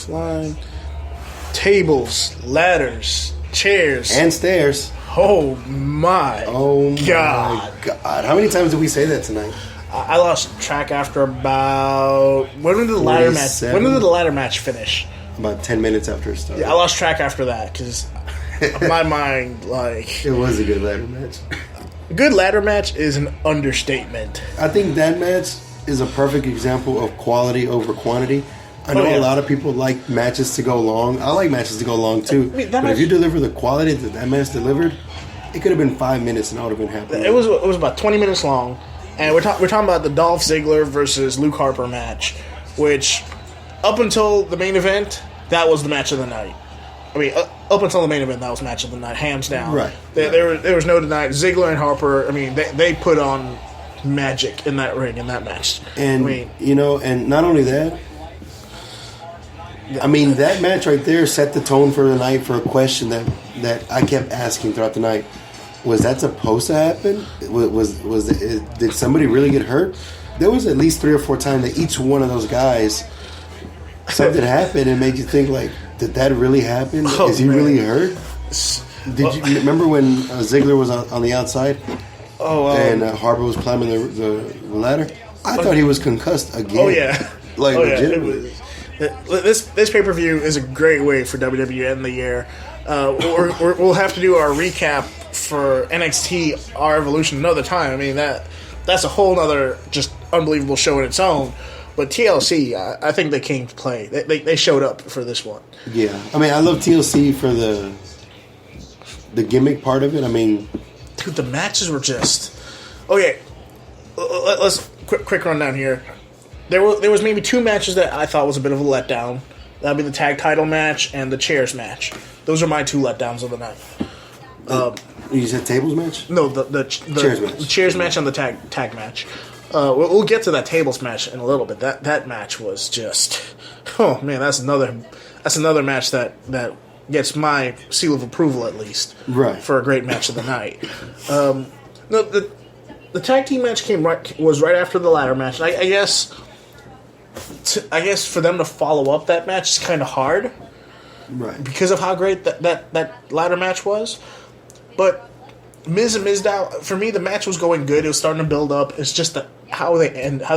offline. Tables, ladders, chairs. And stairs. Oh my God. How many times did we say that tonight? I lost track after about... When did the ladder match finish? About 10 minutes after it started. Yeah, I lost track after that because my mind, like... It was a good ladder match. A good ladder match is an understatement. I think that match is a perfect example of quality over quantity. I know a lot of people like matches to go long. I like matches to go long too. But if you deliver the quality that match delivered, it could have been 5 minutes and I would have been happy. It was about 20 minutes long. And we're talking about the Dolph Ziggler versus Luke Harper match, which up until the main event, that was the match of the night. I mean, up until the main event, that was match of the night, hands down. Right. There was no denying. Ziggler and Harper, I mean, they put on magic in that ring, in that match. And, and not only that, I mean, that match right there set the tone for the night for a question that I kept asking throughout the night. Was that supposed to happen? Did somebody really get hurt? There was at least 3 or 4 times that each one of those guys, something happened and made you think, like, did that really happen? Is he really hurt? Did you remember when Ziggler was on the outside? And Harper was climbing the ladder? I thought he was concussed again. Oh, yeah. Legitimately. This pay-per-view is a great way for WWE to end the year. We'll have to do our recap for NXT, Our Evolution, another time. I mean, that's a whole other just unbelievable show in its own. But TLC, I think they came to play. They showed up for this one. Yeah. I mean, I love TLC for the gimmick part of it. I mean... Dude, the matches were just... Okay, let's... Quick rundown here. There was maybe 2 matches that I thought was a bit of a letdown. That would be the tag title match and the chairs match. Those are my 2 letdowns of the night. You said tables match? No, the chairs match. The chairs match and the tag match. We'll get to that tables match in a little bit. That match was just... Oh, man, that's another match that gets my seal of approval, at least. Right. For a great match of the night. The tag team match was right after the ladder match. I guess for them to follow up that match is kind of hard, right? Because of how great that ladder match was. But Miz and Mizdow, for me, the match was going good. It was starting to build up. It's just how they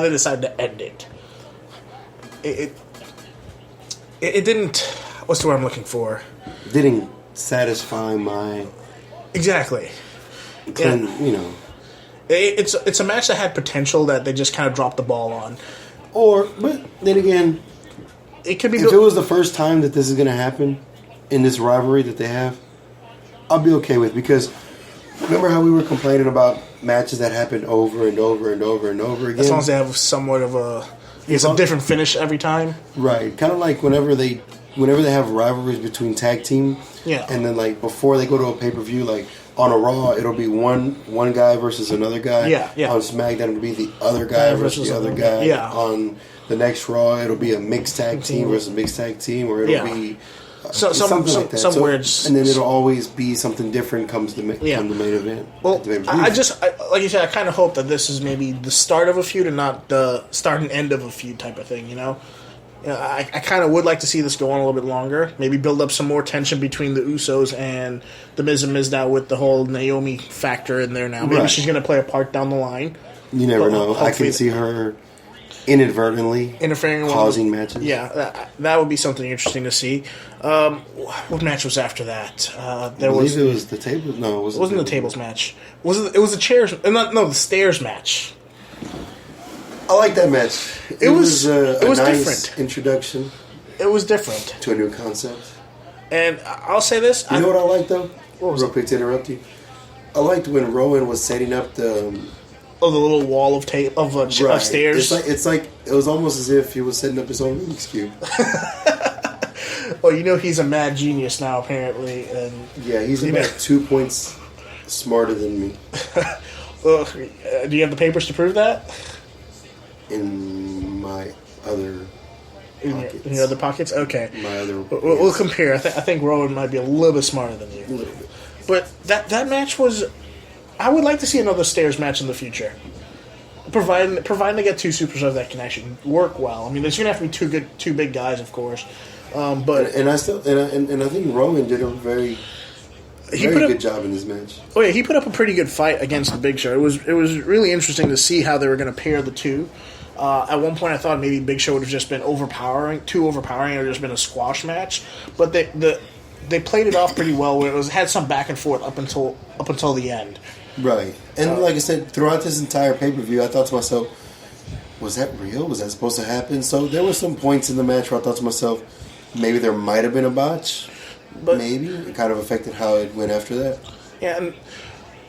decided to end it. It didn't. What's the word I'm looking for? Didn't satisfy my exactly. It's a match that had potential that they just kind of dropped the ball on. But then again, it could be. If it was the first time that this is going to happen in this rivalry that they have, I'll be okay with, because remember how we were complaining about matches that happened over and over and over and over again? As long as they have somewhat of a different finish every time. Right. Kind of like whenever they have rivalries between tag team, and then like before they go to a pay-per-view, like on a Raw, it'll be one guy versus another guy. Yeah. On SmackDown, it'll be the other guy versus the other guy. Yeah. On the next Raw, it'll be a mixed tag team versus mixed tag team, or it'll be something like that. Some weird. And then it'll always be something different comes the main event. Well, like you said, I kind of hope that this is maybe the start of a feud and not the start and end of a feud type of thing, you know? I kind of would like to see this go on a little bit longer. Maybe build up some more tension between the Usos and the Miz and Mizdow with the whole Naomi factor in there now. Maybe she's going to play a part down the line. You never know. I can see her inadvertently interfering, causing matches. Yeah, that would be something interesting to see. What match was after that? I believe it was the tables. No, it wasn't the tables match. It was the chairs. No, the stairs match. I like that match. It was nice different introduction. It was different to a new concept. And I'll say this. You know what I like though? Real quick to interrupt you. I liked when Rowan was setting up the little wall of stairs. It's like it was almost as if he was setting up his own Rubik's cube. Well, you know he's a mad genius now, apparently, and he's about 2 points smarter than me. Do you have the papers to prove that? In my other pockets. In your other pockets? Okay. My other. We'll compare. I think Rowan might be a little bit smarter than you. A little bit. But that match was... I would like to see another stairs match in the future. providing they get two superstars that can actually work well. I mean, there's going to have to be two big guys, of course. But I think Roman did a very good job in this match. Oh yeah, he put up a pretty good fight against the Big Show. It was really interesting to see how they were going to pair the two. At one point, I thought maybe Big Show would have just been too overpowering, or just been a squash match. But they played it off pretty well. Where it had some back and forth up until the end. Right, and like I said, throughout this entire pay-per-view, I thought to myself, was that real? Was that supposed to happen? So there were some points in the match where I thought to myself, maybe there might have been a botch. But maybe it kind of affected how it went after that. Yeah, and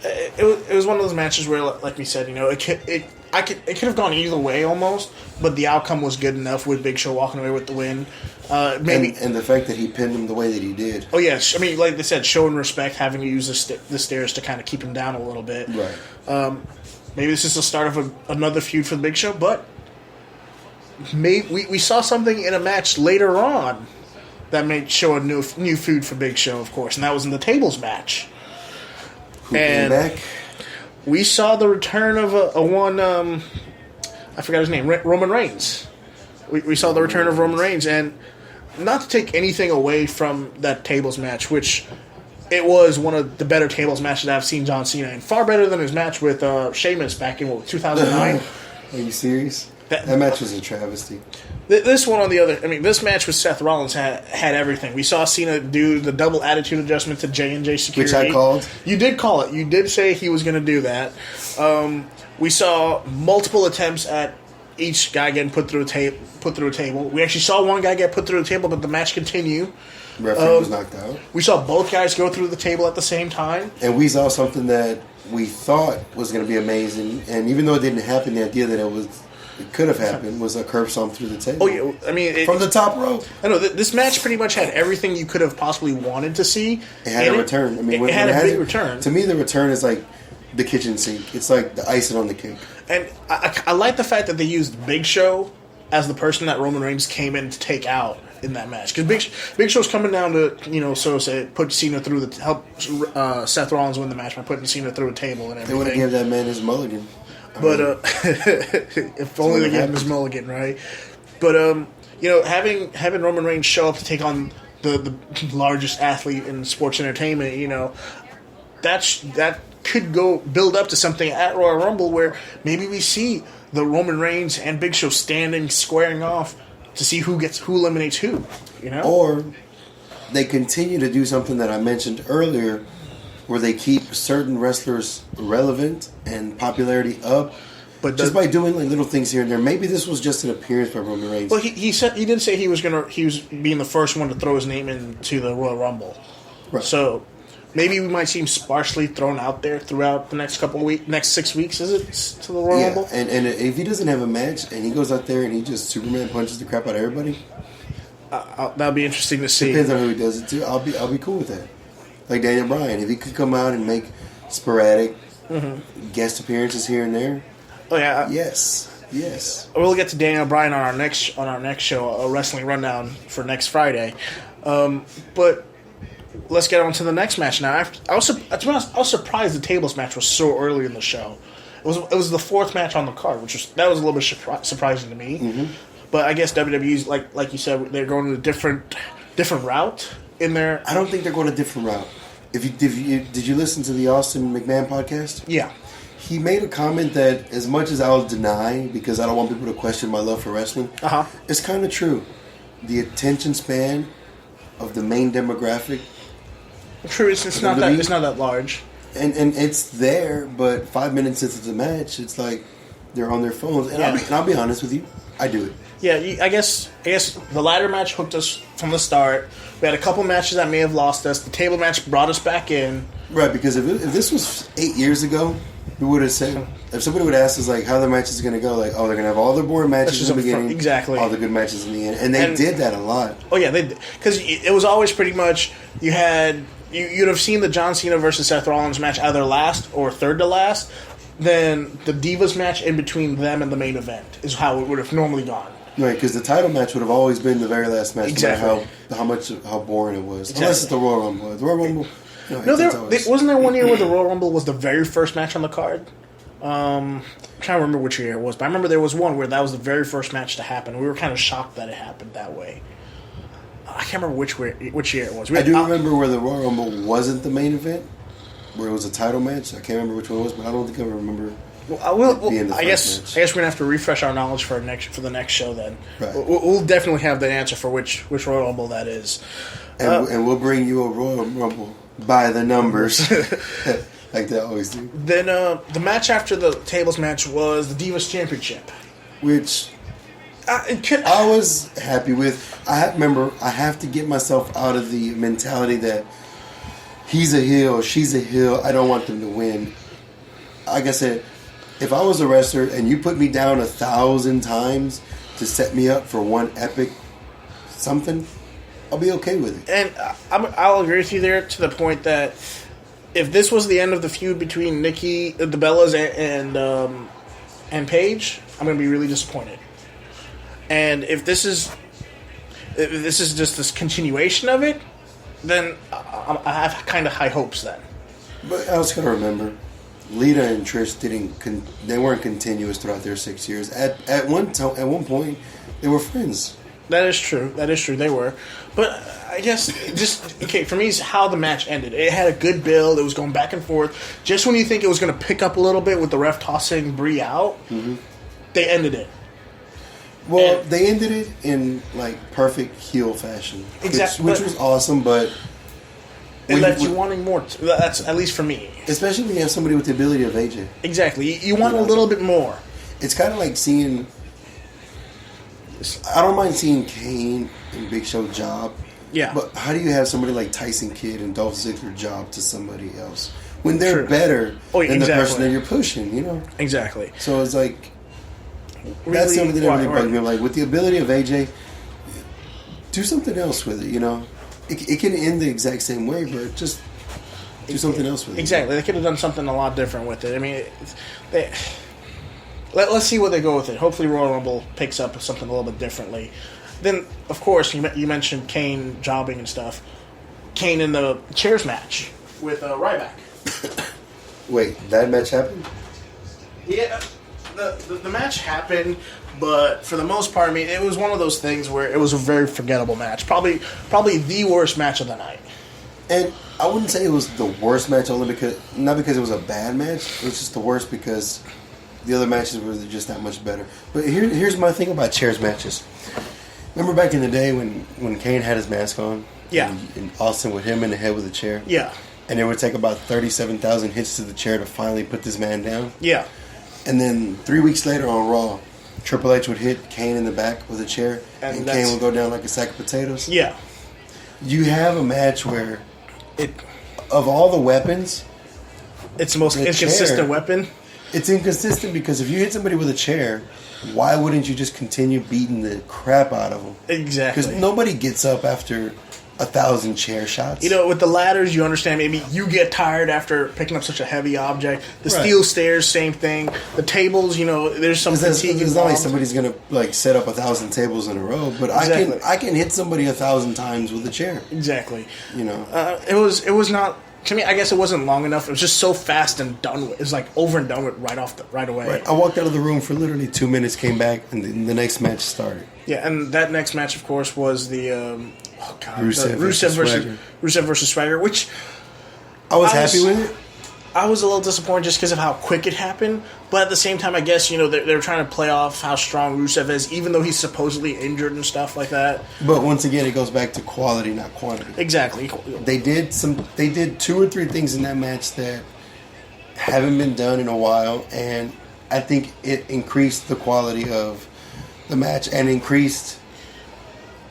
it was one of those matches where, like we said, it could have gone either way almost, but the outcome was good enough with Big Show walking away with the win. Maybe and the fact that he pinned him the way that he did. Oh yes, I mean, like they said, showing respect, having to use the stairs to kind of keep him down a little bit. Right. Maybe this is the start of another feud for the Big Show, but we saw something in a match later on that may show a new feud for Big Show, of course, and that was in the tables match. Who came back? We saw the return of I forgot his name, Roman Reigns. We saw the return of Roman Reigns, and not to take anything away from that tables match, which it was one of the better tables matches I've seen John Cena in. Far better than his match with Sheamus back in 2009. Are you serious? That match was a travesty. This one, on the other, I mean, this match with Seth Rollins had everything. We saw Cena do the double attitude adjustment to J&J Security, which I called. You did call it. You did say he was going to do that. We saw multiple attempts at each guy getting put through a table. We actually saw one guy get put through the table, but the match continued. Referee was knocked out. We saw both guys go through the table at the same time, and we saw something that we thought was going to be amazing. And even though it didn't happen, the idea that it could have happened was a curb stomp through the table. Oh yeah, I mean from the top rope. I know this match pretty much had everything you could have possibly wanted to see. It had a return. I mean, it had a big return. To me, the return is like the kitchen sink. It's like the icing on the cake. And I like the fact that they used Big Show as the person that Roman Reigns came in to take out in that match, because Big Show's coming down to so to say put Cena through help Seth Rollins win the match by putting Cena through a table and everything. They would have given that man his mulligan. But if only they gave him his mulligan, right? But having Roman Reigns show up to take on the largest athlete in sports entertainment, that could go build up to something at Royal Rumble where maybe we see the Roman Reigns and Big Show squaring off to see who eliminates who, Or they continue to do something that I mentioned earlier, where they keep certain wrestlers relevant and popularity up, but just by doing like little things here and there. Maybe this was just an appearance by Roman Reigns. Well, he did say he was being the first one to throw his name into the Royal Rumble, right. So maybe we might see him sparsely thrown out there throughout the next next 6 weeks. Is it to the Royal Rumble? And if he doesn't have a match and he goes out there and he just Superman punches the crap out of everybody, that'll be interesting to see. Depends on who he does it to. I'll be cool with that. Like Daniel Bryan, if he could come out and make sporadic guest appearances here and there. Oh yeah, yes. We'll get to Daniel Bryan on our next show, a wrestling rundown for next Friday. But let's get on to the next match now. I was surprised the tables match was so early in the show. It was the fourth match on the card, that was a little bit surprising to me. Mm-hmm. But I guess WWE's like you said, they're going a different route in there. I don't think they're going a different route. Did you listen to the Austin McMahon podcast? Yeah. He made a comment that, as much as I'll deny, because I don't want people to question my love for wrestling, it's kind of true. The attention span of the main demographic. True, it's not that large. And it's there, but 5 minutes into the match, it's like they're on their phones. And I'll be honest with you, I do it. Yeah, I guess the ladder match hooked us from the start. We had a couple matches that may have lost us. The table match brought us back in. Right, because if this was 8 years ago, we would have said, if somebody would ask us like how the match is going to go, like, oh, they're going to have all their boring matches in the beginning, exactly, all the good matches in the end, and they did that a lot. Oh yeah, they because it was always pretty much you'd have seen the John Cena versus Seth Rollins match either last or third to last. Then the Divas match in between them and the main event is how it would have normally gone. Right, because the title match would have always been the very last match, exactly. No matter how boring it was. Exactly. Unless it's the Royal Rumble. The Royal Rumble. Wasn't there one year where the Royal Rumble was the very first match on the card? I'm trying to remember which year it was, but I remember there was one where that was the very first match to happen. We were kind of shocked that it happened that way. I can't remember which year it was. I do remember where the Royal Rumble wasn't the main event, where it was a title match. I can't remember which one it was, but I don't think I remember. I guess we're gonna have to refresh our knowledge for the next show. Then right. we'll definitely have the answer for which Royal Rumble that is, and we'll bring you a Royal Rumble by the numbers, like they always do. Then the match after the tables match was the Divas Championship, which I was happy with. Remember, I have to get myself out of the mentality that he's a heel, she's a heel. I don't want them to win. Like I said, if I was a wrestler and you put me down 1,000 times to set me up for one epic something, I'll be okay with it. And I'll agree with you there to the point that if this was the end of the feud between Nikki, the Bellas, and Paige, I'm going to be really disappointed. And if this is just this continuation of it, then I have kind of high hopes then. But I was going to remember, Lita and Trish they weren't continuous throughout their 6 years. At one point, they were friends. That is true. They were. But I guess for me, it's how the match ended. It had a good build. It was going back and forth. Just when you think it was going to pick up a little bit with the ref tossing Brie out, they ended it. Well, they ended it in perfect heel fashion, exactly, which was awesome. But it left you wanting more. That's at least for me. Especially when you have somebody with the ability of AJ. Exactly, you want a little bit more. It's kind of like seeing. I don't mind seeing Kane and Big Show job. Yeah. But how do you have somebody like Tyson Kidd and Dolph Ziggler job to somebody else when they're True. better than the person that you're pushing? Exactly. So it's like. That's something that really bugged me. Like, with the ability of AJ, do something else with it, It can end the exact same way, but just do something else with it. Exactly. They could have done something a lot different with it. I mean, let's see where they go with it. Hopefully Royal Rumble picks up something a little bit differently. Then, of course, you mentioned Kane jobbing and stuff. Kane in the chairs match with Ryback. Wait, that match happened? Yeah. The match happened, but for the most part, I mean, it was one of those things where it was a very forgettable match. Probably the worst match of the night. And I wouldn't say it was the worst match, not because it was a bad match. It was just the worst because the other matches were just that much better. But here's my thing about chairs matches. Remember back in the day when Kane had his mask on? Yeah. And Austin would hit him in the head with a chair? Yeah. And it would take about 37,000 hits to the chair to finally put this man down? Yeah. And then 3 weeks later on Raw, Triple H would hit Kane in the back with a chair, and Kane would go down like a sack of potatoes. Yeah. You have a match where, of all the weapons, it's the most inconsistent weapon. It's inconsistent because if you hit somebody with a chair, why wouldn't you just continue beating the crap out of them? Exactly. Because nobody gets up after 1,000 chair shots. With the ladders, you understand maybe you get tired after picking up such a heavy object. The steel stairs, same thing. The tables, there's some fatigue. It's not like somebody's going to set up 1,000 tables in a row, but exactly. I can hit somebody 1,000 times with a chair. Exactly. It was not. To me, I guess it wasn't long enough. It was just so fast and done with. It was over and done with right away. Right. I walked out of the room for literally 2 minutes, came back, and the next match started. Yeah, and that next match, of course, was the Rusev versus Swagger, which I was happy with it. I was a little disappointed just because of how quick it happened, but at the same time, I guess they're trying to play off how strong Rusev is, even though he's supposedly injured and stuff like that. But once again, it goes back to quality, not quantity. Exactly. They did 2 or 3 things in that match that haven't been done in a while, and I think it increased the quality of the match and increased.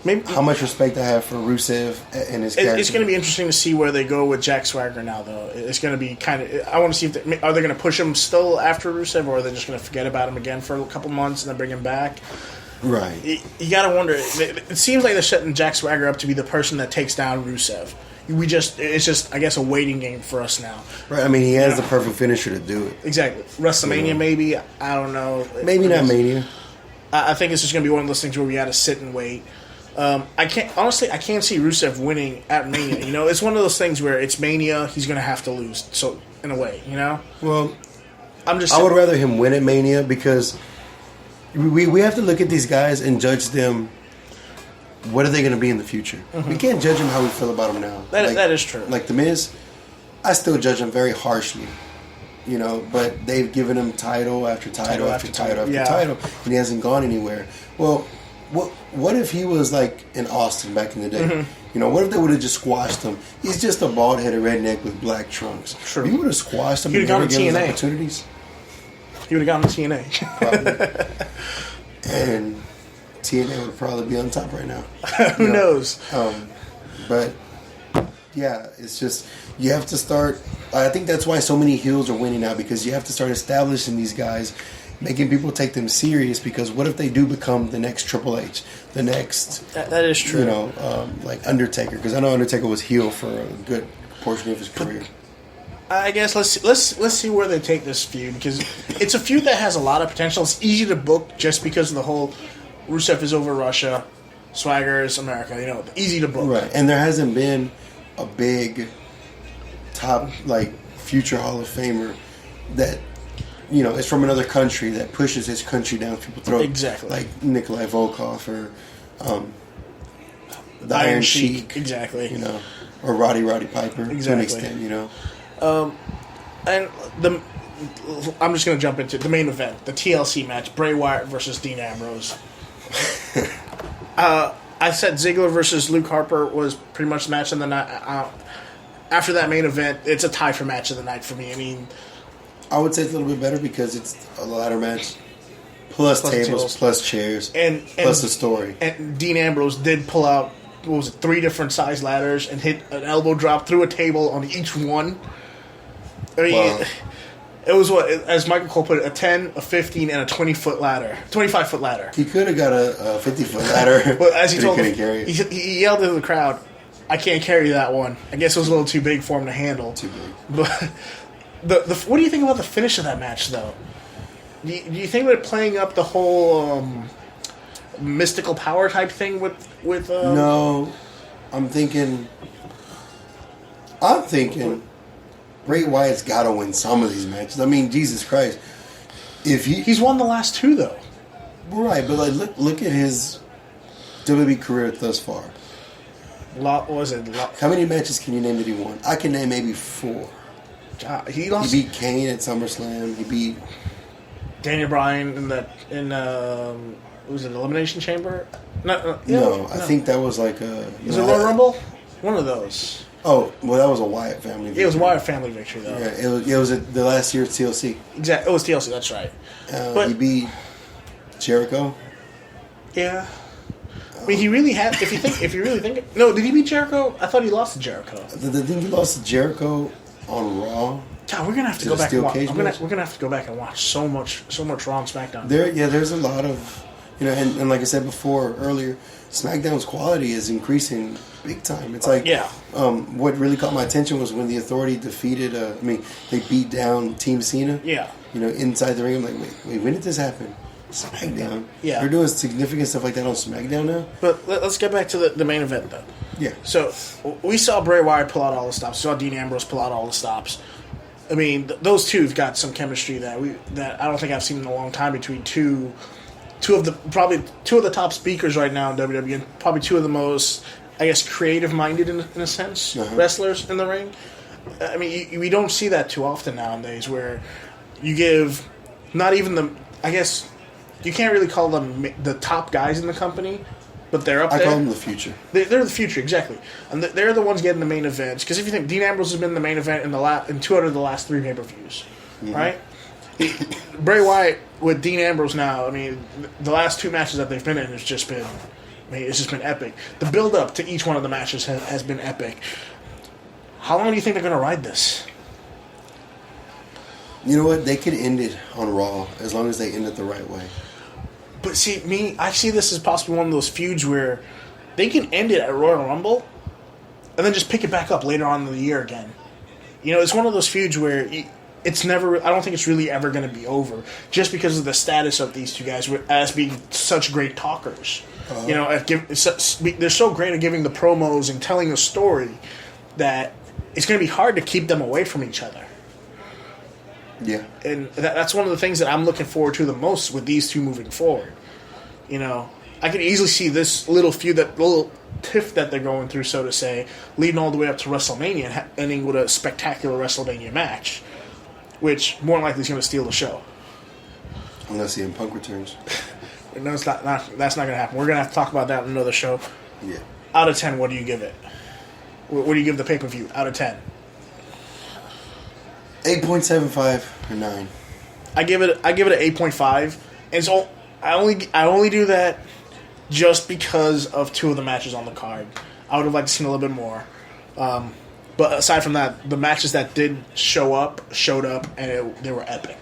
Maybe how much respect I have for Rusev and his character. It's going to be interesting to see where they go with Jack Swagger now, though. It's going to be kind of. I want to see if are they going to push him still after Rusev, or are they just going to forget about him again for a couple months and then bring him back? Right. You got to wonder. It seems like they're setting Jack Swagger up to be the person that takes down Rusev. It's just I guess a waiting game for us now. Right. I mean, he has the perfect finisher to do it. Exactly. WrestleMania, maybe. I don't know. Maybe not Mania. I think it's just going to be one of those things where we got to sit and wait. I can't see Rusev winning at Mania. It's one of those things where it's Mania, he's going to have to lose. So in a way, Well, I would rather him win at Mania because we have to look at these guys and judge them. What are they going to be in the future? Mm-hmm. We can't judge them how we feel about them now. That is true. Like The Miz, I still judge him very harshly. You know, but they've given him title after title after title, and he hasn't gone anywhere. Well, what if he was like in Austin back in the day? Mm-hmm. You know, what if they would have just squashed him? He's just a bald-headed redneck with black trunks. True. He would have squashed him. He would have gone to TNA. Opportunities. He would have gone to TNA. Probably. And TNA would probably be on top right now. Who knows? But yeah, it's just you have to start. I think that's why so many heels are winning now, because you have to start establishing these guys, making people take them serious. Because what if they do become the next Triple H, the next? That is true. You know, like Undertaker, because I know Undertaker was heel for a good portion of his career. I guess let's see where they take this feud, because it's a feud that has a lot of potential. It's easy to book just because of the whole Rusev is over Russia, Swagger is America. You know, easy to book. Right, and there hasn't been a big top like future Hall of Famer that you know is from another country that pushes his country down people's throats. Exactly, like Nikolai Volkov or the Iron Sheik. Exactly, you know, or Roddy Piper to an extent. You know, and I'm just going to jump into the main event, the TLC match: Bray Wyatt versus Dean Ambrose. I said Ziggler versus Luke Harper was pretty much the match of the night. After that main event, it's a tie for match of the night for me. I mean, I would say it's a little bit better because it's a ladder match, plus tables, plus chairs, and plus the story. And Dean Ambrose did pull out, what was it, 3 different size ladders and hit an elbow drop through a table on each one. I mean, it was what, as Michael Cole put it, a 10, a 15, and a 25-foot ladder. He could have got a 50-foot ladder, but as he told couldn't carry it. He yelled to the crowd, "I can't carry that one." I guess it was a little too big for him to handle. Too big. But what do you think about the finish of that match, though? Do you think they're playing up the whole mystical power type thing with? No, I'm thinking. Bray Wyatt's got to win some of these matches. I mean, Jesus Christ, if he's won the last 2 though. Right, but like look at his WWE career thus far. How many matches can you name that he won? I can name maybe 4. He beat Kane at SummerSlam. He beat Daniel Bryan in was it Elimination Chamber? No, I think that was like a. Was it Royal Rumble? One of those. Oh, well, that was a Wyatt family victory. It was a Wyatt family victory, though. Yeah, it was the last year's TLC. Exactly, it was TLC. That's right. But he beat Jericho. Yeah. I mean, he really had. If you really think, no, did he beat Jericho? I thought he lost to Jericho. The thing he lost to Jericho on Raw. God, we're gonna have to go back and watch. We're gonna have to go back and watch so much Raw and SmackDown. There's a lot of, and like I said earlier, SmackDown's quality is increasing big time. It's like, what really caught my attention was when the Authority defeated. They beat down Team Cena. Yeah. Inside the ring. I'm like, wait, when did this happen? SmackDown. Yeah. They're doing significant stuff like that on SmackDown now. But let's get back to the main event, though. Yeah. So, we saw Bray Wyatt pull out all the stops. We saw Dean Ambrose pull out all the stops. I mean, those two have got some chemistry that I don't think I've seen in a long time between two of the top speakers right now in WWE, and probably 2 of the most, I guess, creative-minded in a sense, wrestlers in the ring. I mean, we don't see that too often nowadays, where you give not even the, I guess, you can't really call them the top guys in the company, but they're up there. I call them the future. They're the future, exactly. And they're the ones getting the main events. Because if you think, Dean Ambrose has been in the main event in 2 out of the last 3 pay-per-views, right? Bray Wyatt with Dean Ambrose now, I mean, the last 2 matches that they've been in it's just been epic. The build-up to each one of the matches has been epic. How long do you think they're going to ride this? You know what? They could end it on Raw as long as they end it the right way. But see, I see this as possibly one of those feuds where they can end it at Royal Rumble and then just pick it back up later on in the year again. It's one of those feuds where it's never. I don't think it's really ever going to be over, just because of the status of these 2 guys as being such great talkers. They're so great at giving the promos and telling a story that it's going to be hard to keep them away from each other. Yeah. And that's one of the things that I'm looking forward to the most with these two moving forward. You know, I can easily see this little feud, that little tiff that they're going through, so to say, leading all the way up to WrestleMania and ending with a spectacular WrestleMania match, which more than likely is going to steal the show. Unless CM Punk returns. No, it's not. That's not going to happen. We're going to have to talk about that in another show. Yeah. Out of 10, what do you give it? What do you give the pay-per-view out of 10? 8.75 or 9. I give it an 8.5, and so I only do that just because of two of the matches on the card. I would have liked to see a little bit more, but aside from that, the matches that did showed up, and they were epic.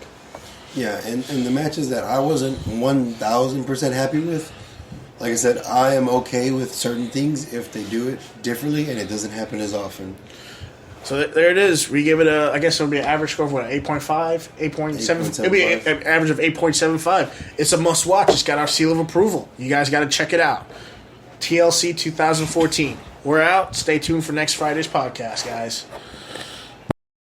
Yeah, and the matches that I wasn't 1,000% happy with, like I said, I am okay with certain things if they do it differently and it doesn't happen as often. So there it is. We give it I guess it'll be an average score of what, 8.5? 8.7? It'll be an average of 8.75. It's a must watch. It's got our seal of approval. You guys got to check it out. TLC 2014. We're out. Stay tuned for next Friday's podcast, guys.